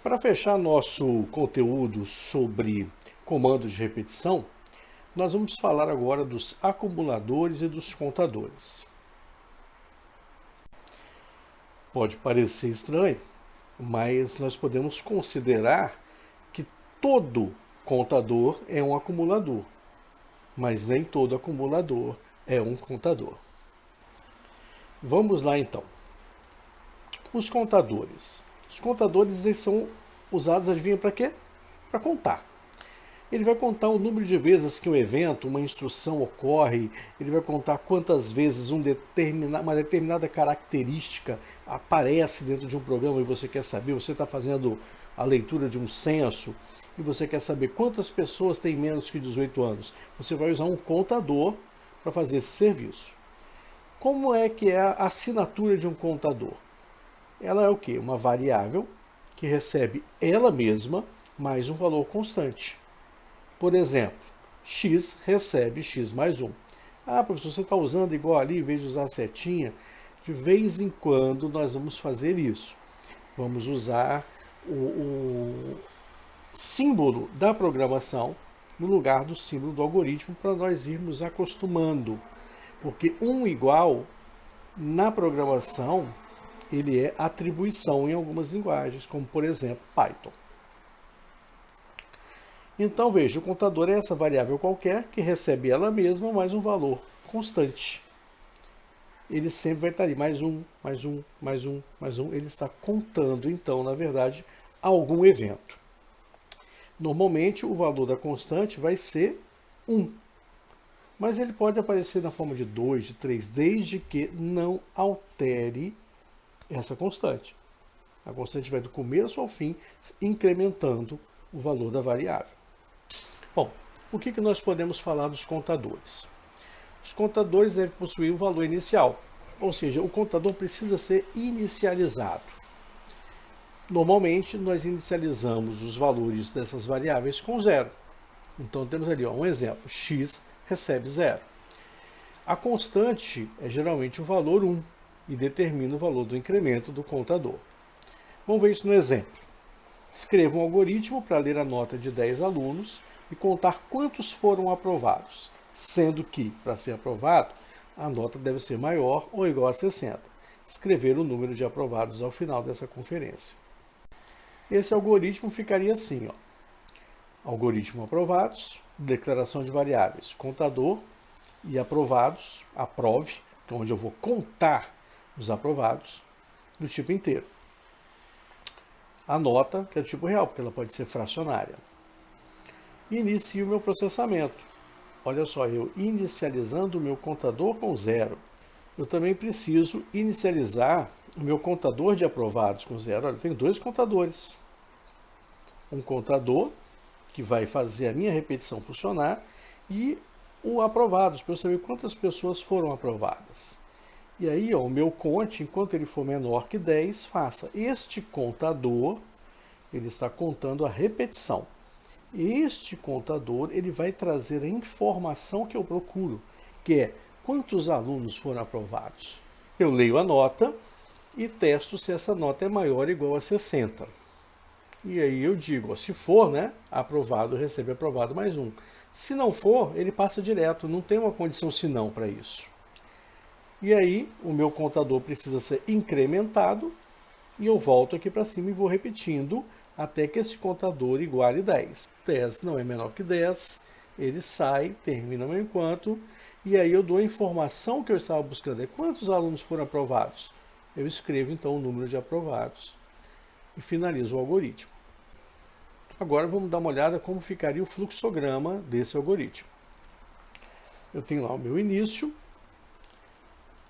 Para fechar nosso conteúdo sobre comandos de repetição, nós vamos falar agora dos acumuladores e dos contadores. Pode parecer estranho, mas nós podemos considerar que todo contador é um acumulador, mas nem todo acumulador é um contador. Vamos lá então. Os contadores. Os contadores eles são usados, adivinha para quê? Para contar. Ele vai contar o número de vezes que um evento, uma instrução ocorre, ele vai contar quantas vezes uma determinada característica aparece dentro de um programa e você quer saber, você está fazendo a leitura de um censo e você quer saber quantas pessoas têm menos que 18 anos. Você vai usar um contador para fazer esse serviço. Como é que é a assinatura de um contador? Ela é o quê? Uma variável que recebe ela mesma mais um valor constante. Por exemplo, x recebe x mais 1. Ah, professor, você está usando igual ali, em vez de usar a setinha? De vez em quando nós vamos fazer isso. Vamos usar o símbolo da programação no lugar do símbolo do algoritmo para nós irmos acostumando. Porque um igual, na programação, ele é atribuição em algumas linguagens, como por exemplo Python. Então veja, o contador é essa variável qualquer que recebe ela mesma mais um valor constante. Ele sempre vai estar ali, mais um, mais um, mais um, mais um. Ele está contando, então, na verdade, algum evento. Normalmente, o valor da constante vai ser 1. Mas ele pode aparecer na forma de 2, de 3, desde que não altere essa constante. A constante vai do começo ao fim, incrementando o valor da variável. Bom, o que nós podemos falar dos contadores? Os contadores devem possuir um valor inicial, ou seja, o contador precisa ser inicializado. Normalmente, nós inicializamos os valores dessas variáveis com 0. Então, temos ali um exemplo, x recebe 0. A constante é geralmente o valor 1 e determina o valor do incremento do contador. Vamos ver isso no exemplo. Escreva um algoritmo para ler a nota de 10 alunos e contar quantos foram aprovados, sendo que, para ser aprovado, a nota deve ser maior ou igual a 60. Escrever o número de aprovados ao final dessa conferência. Esse algoritmo ficaria assim, ó. Algoritmo aprovados, declaração de variáveis, contador e aprovados, aprove, que é onde eu vou contar os aprovados, do tipo inteiro. A nota, que é do tipo real, porque ela pode ser fracionária. Inicio o meu processamento. Olha só, eu inicializando o meu contador com 0. Eu também preciso inicializar o meu contador de aprovados com 0. Olha, eu tenho 2 contadores. Um contador, que vai fazer a minha repetição funcionar, e o aprovados, para eu saber quantas pessoas foram aprovadas. E aí, ó, o meu conte, enquanto ele for menor que 10, faça. Este contador, ele está contando a repetição. Este contador, ele vai trazer a informação que eu procuro, que é quantos alunos foram aprovados. Eu leio a nota e testo se essa nota é maior ou igual a 60. E aí eu digo, ó, se for, né, aprovado, recebe aprovado mais 1. Se não for, ele passa direto, não tem uma condição se não para isso. E aí, o meu contador precisa ser incrementado, e eu volto aqui para cima e vou repetindo até que esse contador iguale 10. 10 não é menor que 10, ele sai, termina meu enquanto, e aí eu dou a informação que eu estava buscando. É quantos alunos foram aprovados? Eu escrevo, então, o número de aprovados e finalizo o algoritmo. Agora vamos dar uma olhada como ficaria o fluxograma desse algoritmo. Eu tenho lá o meu início,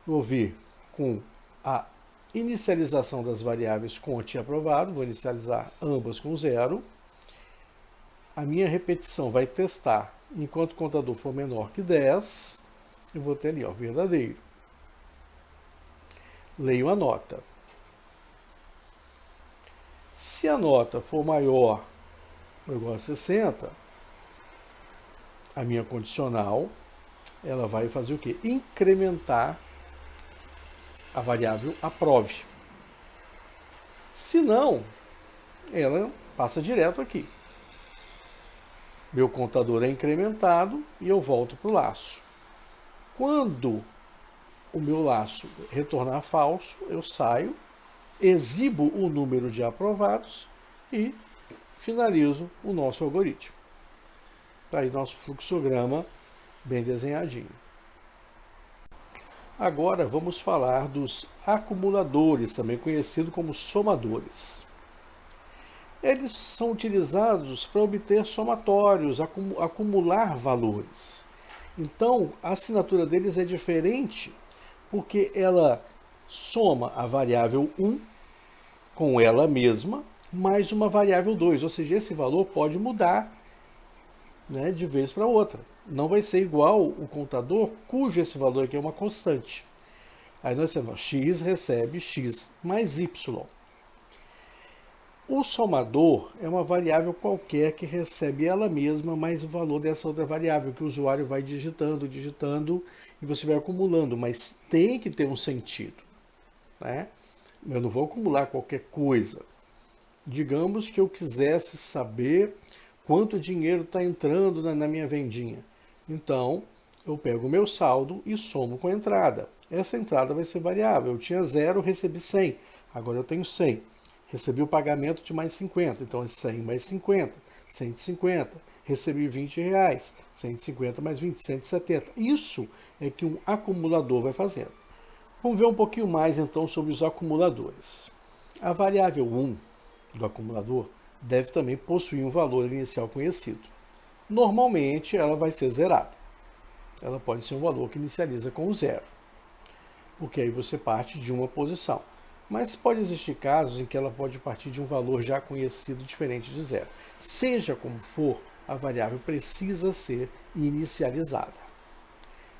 vou vir com a inicialização das variáveis conte e aprovado, vou inicializar ambas com 0. A minha repetição vai testar, enquanto o contador for menor que 10, eu vou ter ali, ó, verdadeiro. Leio a nota. Se a nota for maior ou igual a 60, a minha condicional, ela vai fazer o quê? Incrementar a variável aprove. Se não, ela passa direto aqui. Meu contador é incrementado e eu volto para o laço. Quando o meu laço retornar falso, eu saio, exibo o número de aprovados e finalizo o nosso algoritmo. Está aí nosso fluxograma bem desenhadinho. Agora vamos falar dos acumuladores, também conhecido como somadores. Eles são utilizados para obter somatórios, acumular valores. Então, a assinatura deles é diferente porque ela soma a variável 1 com ela mesma, mais uma variável 2, ou seja, esse valor pode mudar, né, de vez para outra. Não vai ser igual o contador, cujo esse valor aqui é uma constante. Aí nós temos x recebe x mais y. O somador é uma variável qualquer que recebe ela mesma mais o valor dessa outra variável, que o usuário vai digitando, e você vai acumulando, mas tem que ter um sentido, né? Eu não vou acumular qualquer coisa. Digamos que eu quisesse saber quanto dinheiro está entrando na minha vendinha. Então, eu pego o meu saldo e somo com a entrada. Essa entrada vai ser variável. Eu tinha 0, recebi 100. Agora eu tenho 100. Recebi o pagamento de mais 50. Então, é 100 mais 50, 150. Recebi 20 reais. 150 mais 20, 170. Isso é que um acumulador vai fazendo. Vamos ver um pouquinho mais, então, sobre os acumuladores. A variável 1 do acumulador deve também possuir um valor inicial conhecido. Normalmente, ela vai ser zerada. Ela pode ser um valor que inicializa com 0, porque aí você parte de uma posição. Mas pode existir casos em que ela pode partir de um valor já conhecido diferente de 0. Seja como for, a variável precisa ser inicializada.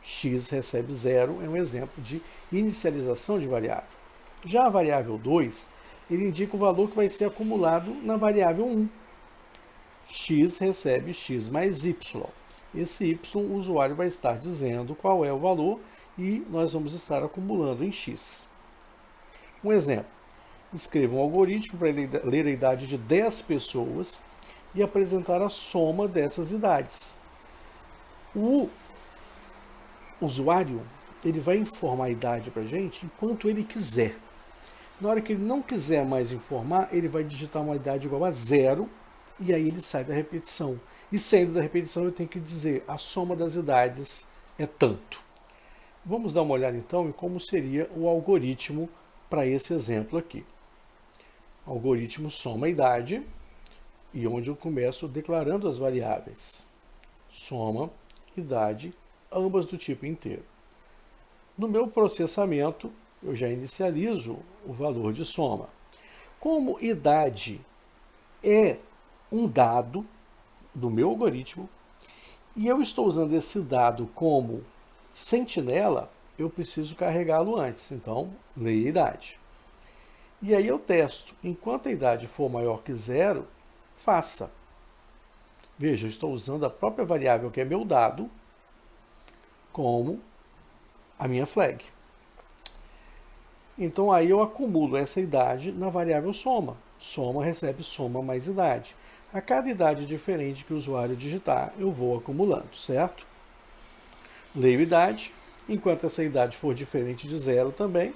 X recebe 0 é um exemplo de inicialização de variável. Já a variável 2, ele indica o valor que vai ser acumulado na variável 1. X recebe x mais y. Esse y o usuário vai estar dizendo qual é o valor e nós vamos estar acumulando em x. Um exemplo, escreva um algoritmo para ler a idade de 10 pessoas e apresentar a soma dessas idades. O usuário ele vai informar a idade para a gente enquanto ele quiser. Na hora que ele não quiser mais informar, ele vai digitar uma idade igual a 0 e aí ele sai da repetição. E saindo da repetição, eu tenho que dizer a soma das idades é tanto. Vamos dar uma olhada então em como seria o algoritmo para esse exemplo aqui. O algoritmo soma a idade e onde eu começo declarando as variáveis. Soma, idade, ambas do tipo inteiro. No meu processamento, eu já inicializo o valor de soma. Como idade é um dado do meu algoritmo e eu estou usando esse dado como sentinela, eu preciso carregá-lo antes. Então, leia a idade. E aí eu testo. Enquanto a idade for maior que 0, faça. Veja, eu estou usando a própria variável que é meu dado como a minha flag. Então aí eu acumulo essa idade na variável soma. Soma recebe soma mais idade. A cada idade diferente que o usuário digitar, eu vou acumulando, certo? Leio idade. Enquanto essa idade for diferente de 0 também,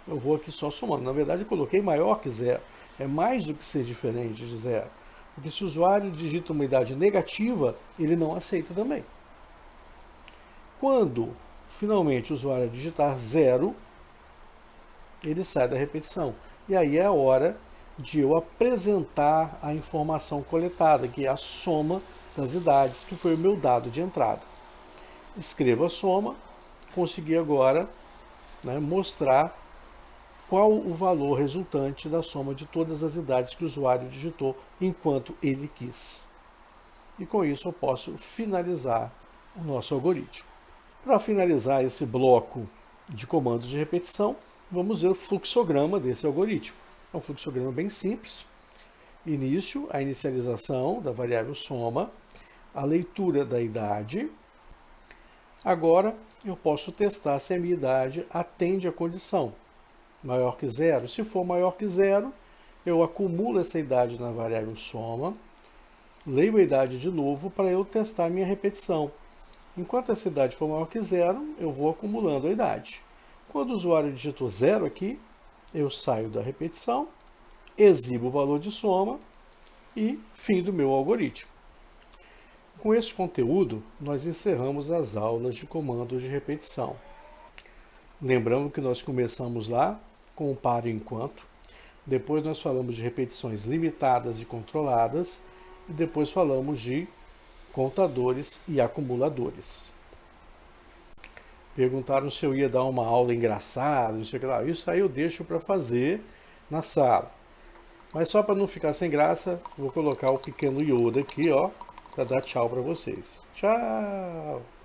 eu vou aqui só somando. Na verdade, eu coloquei maior que 0. É mais do que ser diferente de 0. Porque se o usuário digita uma idade negativa, ele não aceita também. Quando, finalmente, o usuário digitar 0, ele sai da repetição. E aí é a hora de eu apresentar a informação coletada, que é a soma das idades, que foi o meu dado de entrada. Escreva a soma. Consegui agora, né, mostrar qual o valor resultante da soma de todas as idades que o usuário digitou enquanto ele quis. E com isso eu posso finalizar o nosso algoritmo. Para finalizar esse bloco de comandos de repetição, vamos ver o fluxograma desse algoritmo. É um fluxograma bem simples. Início, a inicialização da variável soma, a leitura da idade. Agora, eu posso testar se a minha idade atende à condição. Maior que 0. Se for maior que 0, eu acumulo essa idade na variável soma, leio a idade de novo para eu testar a minha repetição. Enquanto essa idade for maior que zero, eu vou acumulando a idade. Quando o usuário digitou zero aqui, eu saio da repetição, exibo o valor de soma e fim do meu algoritmo. Com esse conteúdo, nós encerramos as aulas de comandos de repetição. Lembrando que nós começamos lá com o para e enquanto, depois nós falamos de repetições limitadas e controladas, e depois falamos de contadores e acumuladores. Perguntaram se eu ia dar uma aula engraçada, isso aí eu deixo para fazer na sala. Mas só para não ficar sem graça, vou colocar o pequeno Yoda aqui, ó, para dar tchau para vocês. Tchau!